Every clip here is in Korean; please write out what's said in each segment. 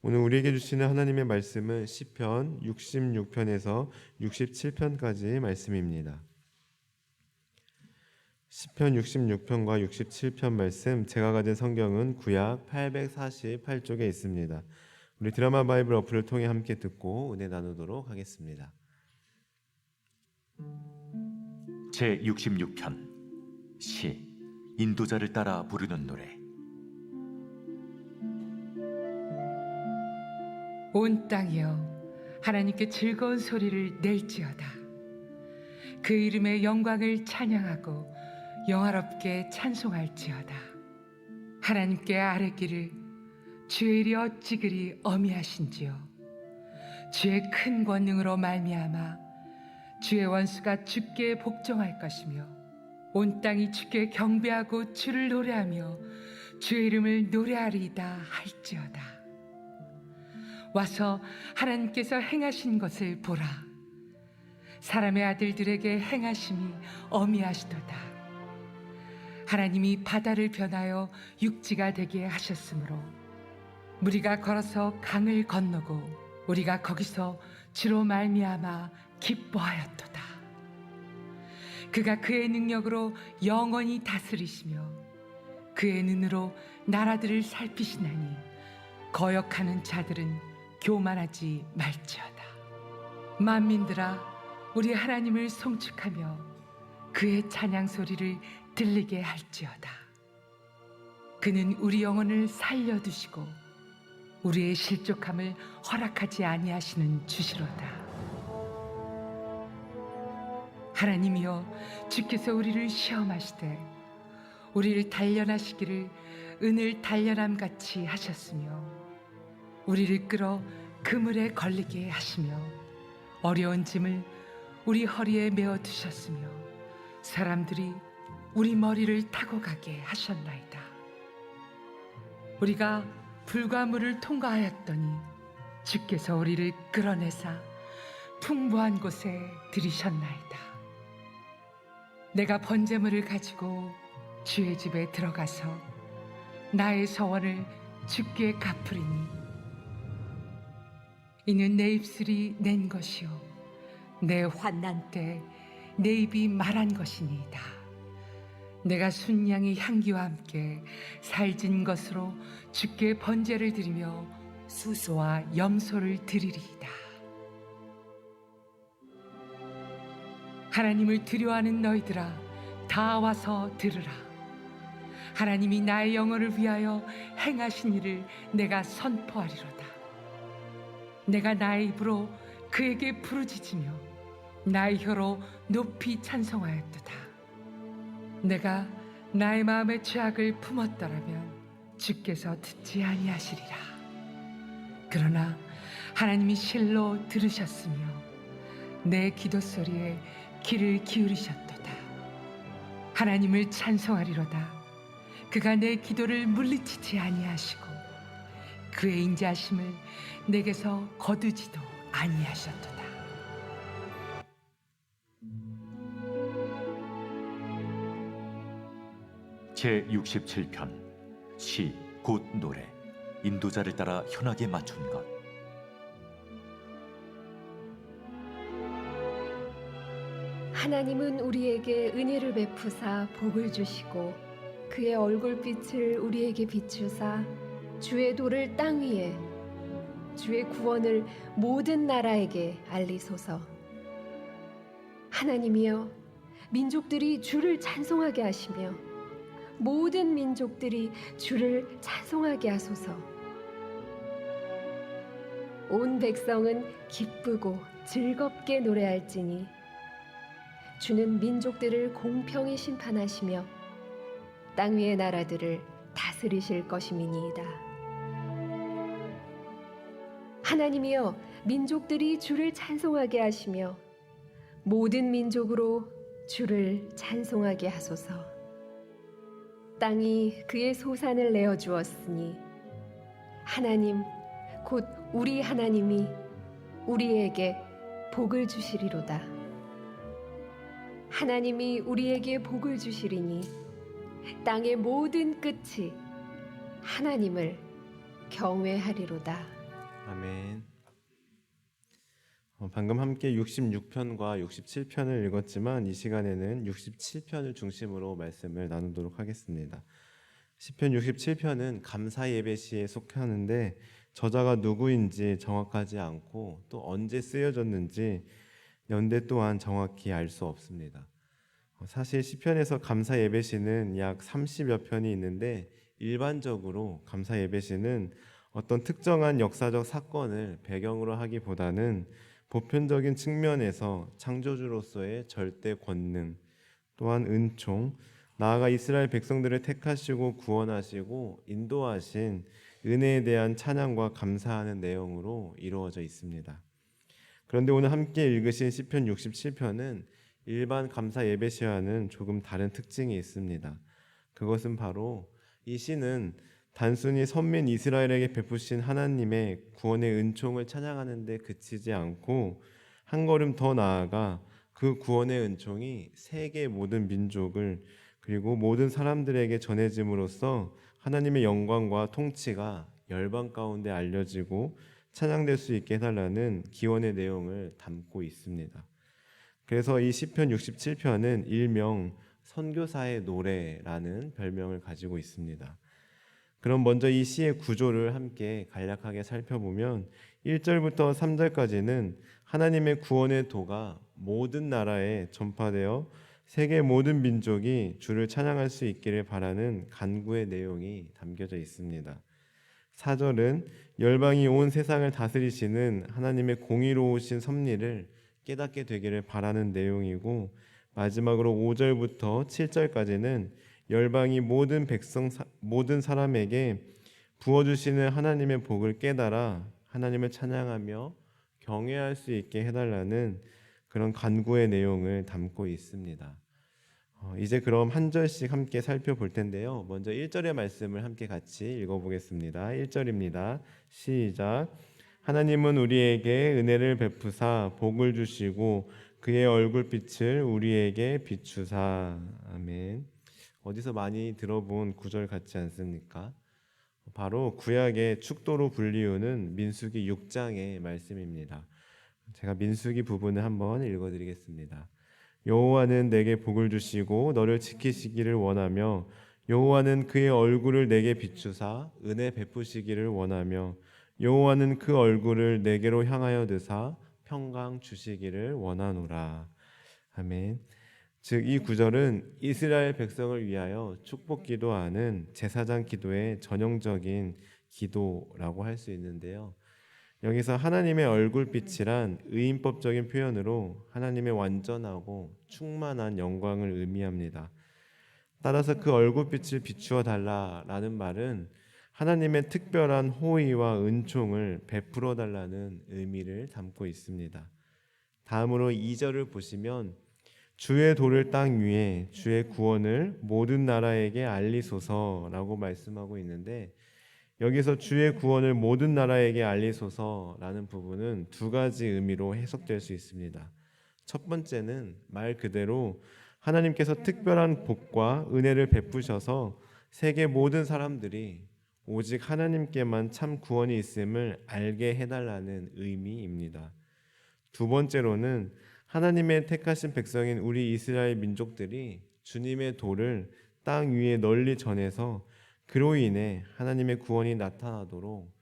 오늘 우리에게 주시는 하나님의 말씀은 시편 66편에서 67편까지의 말씀입니다. 시편 66편과 67편 말씀, 제가 가진 성경은 구약 848쪽에 있습니다. 우리 드라마 바이블 어플을 통해 함께 듣고 은혜 나누도록 하겠습니다. 제66편 시 인도자를 따라 부르는 노래. 온 땅이여 하나님께 즐거운 소리를 낼지어다. 그 이름의 영광을 찬양하고 영화롭게 찬송할지어다. 하나님께 아뢰기를 주의 일이 어찌 그리 어미하신지요. 주의 큰 권능으로 말미암아 주의 원수가 주께 복종할 것이며 온 땅이 주께 경배하고 주를 노래하며 주의 이름을 노래하리이다 할지어다. 와서 하나님께서 행하신 것을 보라. 사람의 아들들에게 행하심이 어미하시도다. 하나님이 바다를 변하여 육지가 되게 하셨으므로 무리가 걸어서 강을 건너고 우리가 거기서 주로 말미암아 기뻐하였도다. 그가 그의 능력으로 영원히 다스리시며 그의 눈으로 나라들을 살피시나니 거역하는 자들은 교만하지 말지어다. 만민들아 우리 하나님을 송축하며 그의 찬양 소리를 들리게 할지어다. 그는 우리 영혼을 살려두시고 우리의 실족함을 허락하지 아니하시는 주시로다. 하나님이여 주께서 우리를 시험하시되 우리를 단련하시기를 은을 단련함 같이 하셨으며 우리를 끌어 그물에 걸리게 하시며 어려운 짐을 우리 허리에 메어 두셨으며 사람들이 우리 머리를 타고 가게 하셨나이다. 우리가 불과 물을 통과하였더니 주께서 우리를 끌어내사 풍부한 곳에 들이셨나이다. 내가 번제물을 가지고 주의 집에 들어가서 나의 서원을 주께 갚으리니 이는 내 입술이 낸 것이요 내 환난 때 내 입이 말한 것이니이다. 내가 순양의 향기와 함께 살진 것으로 주께 번제를 드리며 수소와 염소를 드리리이다. 하나님을 두려워하는 너희들아 다 와서 들으라. 하나님이 나의 영혼을 위하여 행하신 일을 내가 선포하리로다. 내가 나의 입으로 그에게 부르짖으며 나의 혀로 높이 찬송하였도다. 내가 나의 마음의 죄악을 품었더라면 주께서 듣지 아니하시리라. 그러나 하나님이 실로 들으셨으며 내 기도 소리에 귀를 기울이셨도다. 하나님을 찬송하리로다. 그가 내 기도를 물리치지 아니하시고 그의 인자하심을 내게서 거두지도 아니하셨도다. 제67편 시 곧 노래. 인도자를 따라 현악에 맞춘 것. 하나님은 우리에게 은혜를 베푸사 복을 주시고 그의 얼굴빛을 우리에게 비추사 주의 도를 땅 위에 주의 구원을 모든 나라에게 알리소서. 하나님이여 민족들이 주를 찬송하게 하시며 모든 민족들이 주를 찬송하게 하소서. 온 백성은 기쁘고 즐겁게 노래할지니 주는 민족들을 공평히 심판하시며 땅 위의 나라들을 다스리실 것임이니이다. 하나님이여 민족들이 주를 찬송하게 하시며 모든 민족으로 주를 찬송하게 하소서. 땅이 그의 소산을 내어 주었으니 하나님 곧 우리 하나님이 우리에게 복을 주시리로다. 하나님이 우리에게 복을 주시리니 땅의 모든 끝이 하나님을 경외하리로다. 아멘. 방금 함께 66편과 67편을 읽었지만 이 시간에는 67편을 중심으로 말씀을 나누도록 하겠습니다. 시편 67편은 감사 예배 시에 속하는데 저자가 누구인지 정확하지 않고 또 언제 쓰여졌는지 연대 또한 정확히 알 수 없습니다. 사실 시편에서 감사 예배 시는 약 30여 편이 있는데 일반적으로 감사 예배 시는 어떤 특정한 역사적 사건을 배경으로 하기보다는 보편적인 측면에서 창조주로서의 절대 권능, 또한 은총, 나아가 이스라엘 백성들을 택하시고 구원하시고 인도하신 은혜에 대한 찬양과 감사하는 내용으로 이루어져 있습니다. 그런데 오늘 함께 읽으신 시편 67편은 일반 감사 예배 시와는 조금 다른 특징이 있습니다. 그것은 바로 이 시는 단순히 선민 이스라엘에게 베푸신 하나님의 구원의 은총을 찬양하는 데 그치지 않고 한 걸음 더 나아가 그 구원의 은총이 세계 모든 민족을 그리고 모든 사람들에게 전해짐으로써 하나님의 영광과 통치가 열방 가운데 알려지고 찬양될 수 있게 해달라는 기원의 내용을 담고 있습니다. 그래서 이 시편 67편은 일명 선교사의 노래라는 별명을 가지고 있습니다. 그럼 먼저 이 시의 구조를 함께 간략하게 살펴보면 1절부터 3절까지는 하나님의 구원의 도가 모든 나라에 전파되어 세계 모든 민족이 주를 찬양할 수 있기를 바라는 간구의 내용이 담겨져 있습니다. 4절은 열방이 온 세상을 다스리시는 하나님의 공의로우신 섭리를 깨닫게 되기를 바라는 내용이고, 마지막으로 5절부터 7절까지는 열방이 모든 백성 모든 사람에게 부어주시는 하나님의 복을 깨달아 하나님을 찬양하며 경외할 수 있게 해달라는 그런 간구의 내용을 담고 있습니다. 이제 그럼 한 절씩 함께 살펴볼 텐데요. 먼저 1절의 말씀을 함께 같이 읽어보겠습니다. 1절입니다. 시작. 하나님은 우리에게 은혜를 베푸사 복을 주시고 그의 얼굴빛을 우리에게 비추사. 아멘. 어디서 많이 들어본 구절 같지 않습니까? 바로 구약의 축도로 불리우는 민수기 6장의 말씀입니다. 제가 민수기 부분을 한번 읽어드리겠습니다. 여호와는 내게 복을 주시고 너를 지키시기를 원하며 여호와는 그의 얼굴을 내게 비추사 은혜 베푸시기를 원하며 여호와는 그 얼굴을 내게로 향하여 드사 평강 주시기를 원하노라. 아멘. 즉 이 구절은 이스라엘 백성을 위하여 축복 기도하는 제사장 기도의 전형적인 기도라고 할 수 있는데요. 여기서 하나님의 얼굴빛이란 의인법적인 표현으로 하나님의 완전하고 충만한 영광을 의미합니다. 따라서 그 얼굴빛을 비추어 달라라는 말은 하나님의 특별한 호의와 은총을 베풀어 달라는 의미를 담고 있습니다. 다음으로 2절을 보시면 주의 도를 땅 위에 주의 구원을 모든 나라에게 알리소서라고 말씀하고 있는데, 여기서 주의 구원을 모든 나라에게 알리소서라는 부분은 두 가지 의미로 해석될 수 있습니다. 첫 번째는 말 그대로 하나님께서 특별한 복과 은혜를 베푸셔서 세계 모든 사람들이 오직 하나님께만 참 구원이 있음을 알게 해달라는 의미입니다. 두 번째로는 하나님의 택하신 백성인 우리 이스라엘 민족들이 주님의 도를 땅 위에 널리 전해서 그로 인해 하나님의 구원이 나타나도록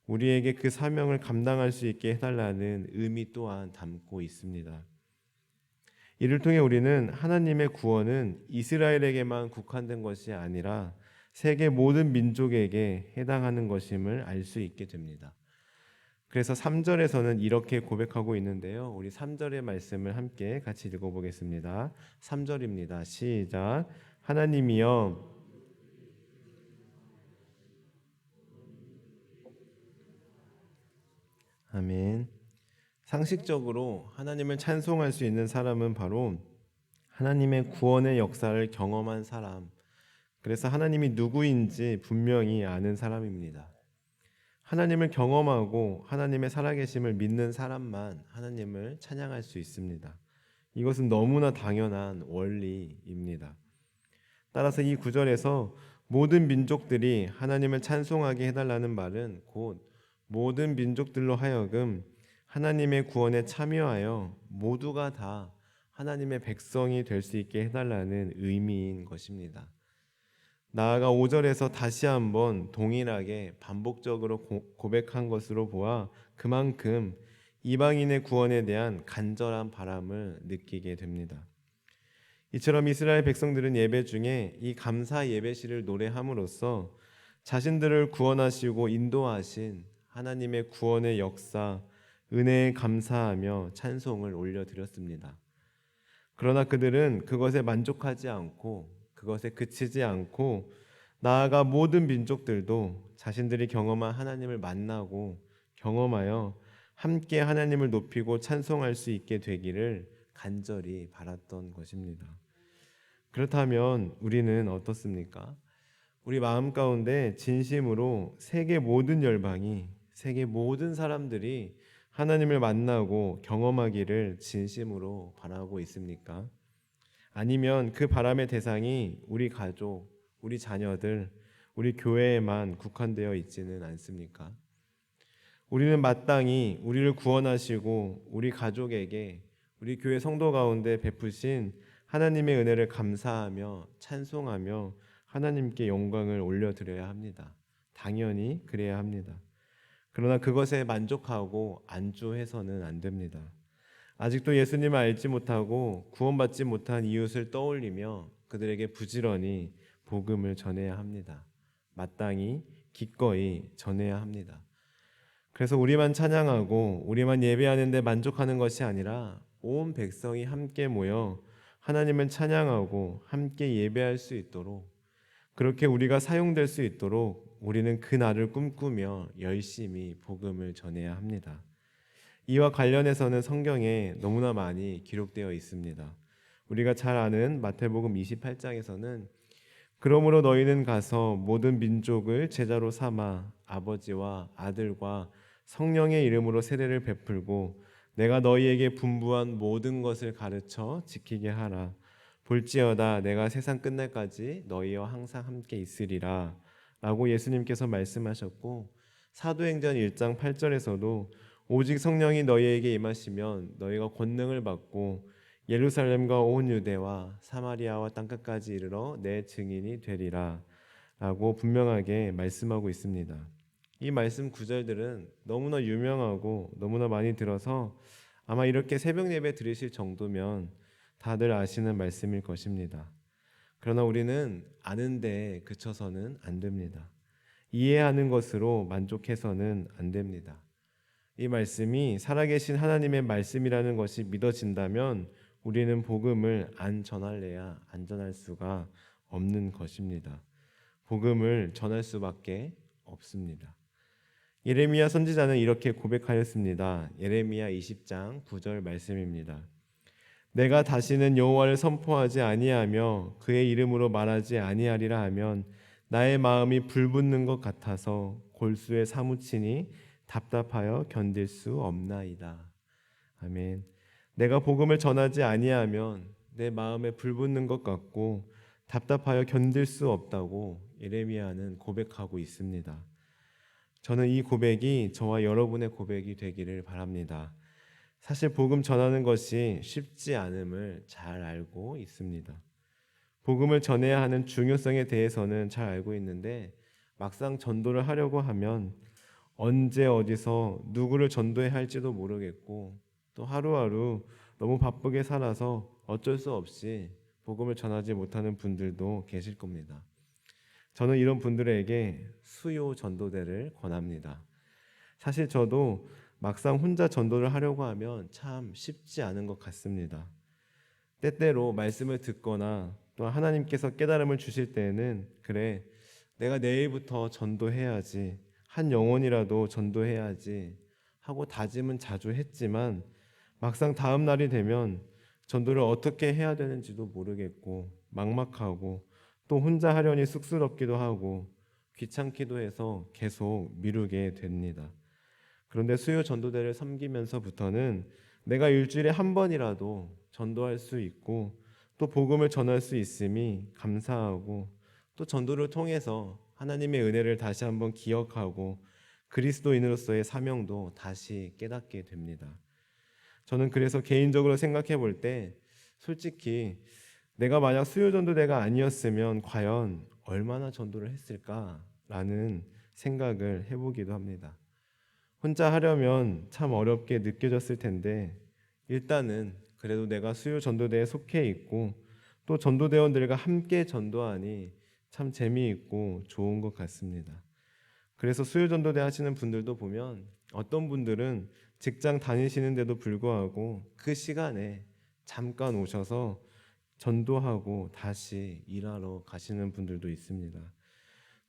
우리에게 그 사명을 감당할 수 있게 해달라는 의미 또한 담고 있습니다. 이를 통해 우리는 하나님의 구원은 이스라엘에게만 국한된 것이 아니라 세계 모든 민족에게 해당하는 것임을 알 수 있게 됩니다. 그래서 3절에서는 이렇게 고백하고 있는데요. 우리 3절의 말씀을 함께 같이 읽어보겠습니다. 3절입니다. 시작. 하나님이여 아멘. 상식적으로 하나님을 찬송할 수 있는 사람은 바로 하나님의 구원의 역사를 경험한 사람, 그래서 하나님이 누구인지 분명히 아는 사람입니다. 하나님을 경험하고 하나님의 살아계심을 믿는 사람만 하나님을 찬양할 수 있습니다. 이것은 너무나 당연한 원리입니다. 따라서 이 구절에서 모든 민족들이 하나님을 찬송하게 해달라는 말은 곧 모든 민족들로 하여금 하나님의 구원에 참여하여 모두가 다 하나님의 백성이 될 수 있게 해달라는 의미인 것입니다. 나아가 5절에서 다시 한번 동일하게 반복적으로 고백한 것으로 보아 그만큼 이방인의 구원에 대한 간절한 바람을 느끼게 됩니다. 이처럼 이스라엘 백성들은 예배 중에 이 감사 예배시를 노래함으로써 자신들을 구원하시고 인도하신 하나님의 구원의 역사, 은혜에 감사하며 찬송을 올려드렸습니다. 그러나 그들은 그것에 만족하지 않고 그것에 그치지 않고 나아가 모든 민족들도 자신들이 경험한 하나님을 만나고 경험하여 함께 하나님을 높이고 찬송할 수 있게 되기를 간절히 바랐던 것입니다. 그렇다면 우리는 어떻습니까? 우리 마음 가운데 진심으로 세계 모든 열방이, 세계 모든 사람들이 하나님을 만나고 경험하기를 진심으로 바라고 있습니까? 아니면 그 바람의 대상이 우리 가족, 우리 자녀들, 우리 교회에만 국한되어 있지는 않습니까? 우리는 마땅히 우리를 구원하시고 우리 가족에게, 우리 교회 성도 가운데 베푸신 하나님의 은혜를 감사하며 찬송하며 하나님께 영광을 올려드려야 합니다. 당연히 그래야 합니다. 그러나 그것에 만족하고 안주해서는 안 됩니다. 아직도 예수님을 알지 못하고 구원받지 못한 이웃을 떠올리며 그들에게 부지런히 복음을 전해야 합니다. 마땅히 기꺼이 전해야 합니다. 그래서 우리만 찬양하고 우리만 예배하는 데 만족하는 것이 아니라 온 백성이 함께 모여 하나님을 찬양하고 함께 예배할 수 있도록, 그렇게 우리가 사용될 수 있도록 우리는 그 날을 꿈꾸며 열심히 복음을 전해야 합니다. 이와 관련해서는 성경에 너무나 많이 기록되어 있습니다. 우리가 잘 아는 마태복음 28장에서는 그러므로 너희는 가서 모든 민족을 제자로 삼아 아버지와 아들과 성령의 이름으로 세례를 베풀고 내가 너희에게 분부한 모든 것을 가르쳐 지키게 하라. 볼지어다 내가 세상 끝날까지 너희와 항상 함께 있으리라 라고 예수님께서 말씀하셨고, 사도행전 1장 8절에서도 오직 성령이 너희에게 임하시면 너희가 권능을 받고 예루살렘과 온 유대와 사마리아와 땅끝까지 이르러 내 증인이 되리라 라고 분명하게 말씀하고 있습니다. 이 말씀 구절들은 너무나 유명하고 너무나 많이 들어서 아마 이렇게 새벽 예배 드리실 정도면 다들 아시는 말씀일 것입니다. 그러나 우리는 아는데 그쳐서는 안 됩니다. 이해하는 것으로 만족해서는 안 됩니다. 이 말씀이 살아계신 하나님의 말씀이라는 것이 믿어진다면 우리는 복음을 안 전할래야 안 전할 수가 없는 것입니다. 복음을 전할 수밖에 없습니다. 예레미야 선지자는 이렇게 고백하였습니다. 예레미야 20장 9절 말씀입니다. 내가 다시는 여호와를 선포하지 아니하며 그의 이름으로 말하지 아니하리라 하면 나의 마음이 불붙는 것 같아서 골수에 사무치니 답답하여 견딜 수 없나이다. 아멘. 내가 복음을 전하지 아니하면 내 마음에 불붙는 것 같고 답답하여 견딜 수 없다고 예레미야는 고백하고 있습니다. 저는 이 고백이 저와 여러분의 고백이 되기를 바랍니다. 사실 복음 전하는 것이 쉽지 않음을 잘 알고 있습니다. 복음을 전해야 하는 중요성에 대해서는 잘 알고 있는데 막상 전도를 하려고 하면 언제 어디서 누구를 전도해야 할지도 모르겠고 또 하루하루 너무 바쁘게 살아서 어쩔 수 없이 복음을 전하지 못하는 분들도 계실 겁니다. 저는 이런 분들에게 수요 전도대를 권합니다. 사실 저도 막상 혼자 전도를 하려고 하면 참 쉽지 않은 것 같습니다. 때때로 말씀을 듣거나 또 하나님께서 깨달음을 주실 때에는 그래, 내가 내일부터 전도해야지, 한 영혼이라도 전도해야지 하고 다짐은 자주 했지만 막상 다음 날이 되면 전도를 어떻게 해야 되는지도 모르겠고 막막하고 또 혼자 하려니 쑥스럽기도 하고 귀찮기도 해서 계속 미루게 됩니다. 그런데 수요 전도대를 섬기면서부터는 내가 일주일에 한 번이라도 전도할 수 있고 또 복음을 전할 수 있음이 감사하고 또 전도를 통해서 하나님의 은혜를 다시 한번 기억하고 그리스도인으로서의 사명도 다시 깨닫게 됩니다. 저는 그래서 개인적으로 생각해 볼 때 솔직히 내가 만약 수요전도대가 아니었으면 과연 얼마나 전도를 했을까라는 생각을 해보기도 합니다. 혼자 하려면 참 어렵게 느껴졌을 텐데 일단은 그래도 내가 수요전도대에 속해 있고 또 전도대원들과 함께 전도하니 참 재미있고 좋은 것 같습니다. 그래서 수요전도대 하시는 분들도 보면 어떤 분들은 직장 다니시는데도 불구하고 그 시간에 잠깐 오셔서 전도하고 다시 일하러 가시는 분들도 있습니다.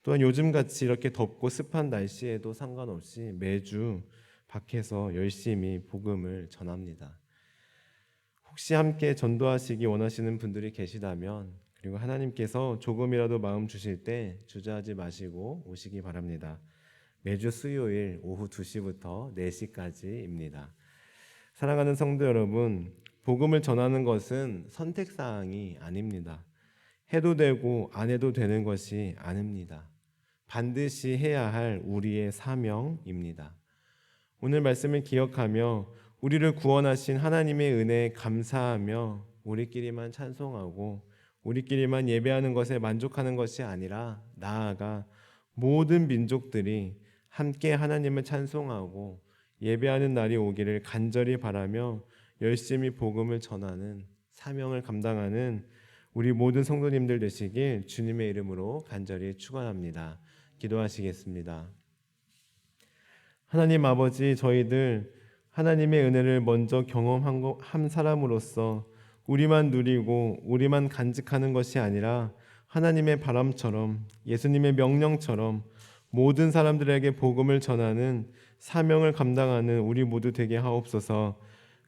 또한 요즘같이 이렇게 덥고 습한 날씨에도 상관없이 매주 밖에서 열심히 복음을 전합니다. 혹시 함께 전도하시기 원하시는 분들이 계시다면 그리고 하나님께서 조금이라도 마음 주실 때 주저하지 마시고 오시기 바랍니다. 매주 수요일 오후 2시부터 4시까지입니다. 사랑하는 성도 여러분, 복음을 전하는 것은 선택사항이 아닙니다. 해도 되고 안 해도 되는 것이 아닙니다. 반드시 해야 할 우리의 사명입니다. 오늘 말씀을 기억하며 우리를 구원하신 하나님의 은혜에 감사하며 우리끼리만 찬송하고 우리끼리만 예배하는 것에 만족하는 것이 아니라 나아가 모든 민족들이 함께 하나님을 찬송하고 예배하는 날이 오기를 간절히 바라며 열심히 복음을 전하는 사명을 감당하는 우리 모든 성도님들 되시길 주님의 이름으로 간절히 축원합니다. 기도하시겠습니다. 하나님 아버지, 저희들 하나님의 은혜를 먼저 경험한 사람으로서 우리만 누리고 우리만 간직하는 것이 아니라 하나님의 바람처럼 예수님의 명령처럼 모든 사람들에게 복음을 전하는 사명을 감당하는 우리 모두 되게 하옵소서.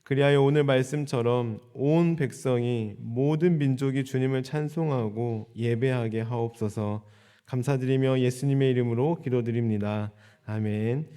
그리하여 오늘 말씀처럼 온 백성이 모든 민족이 주님을 찬송하고 예배하게 하옵소서. 감사드리며 예수님의 이름으로 기도드립니다. 아멘.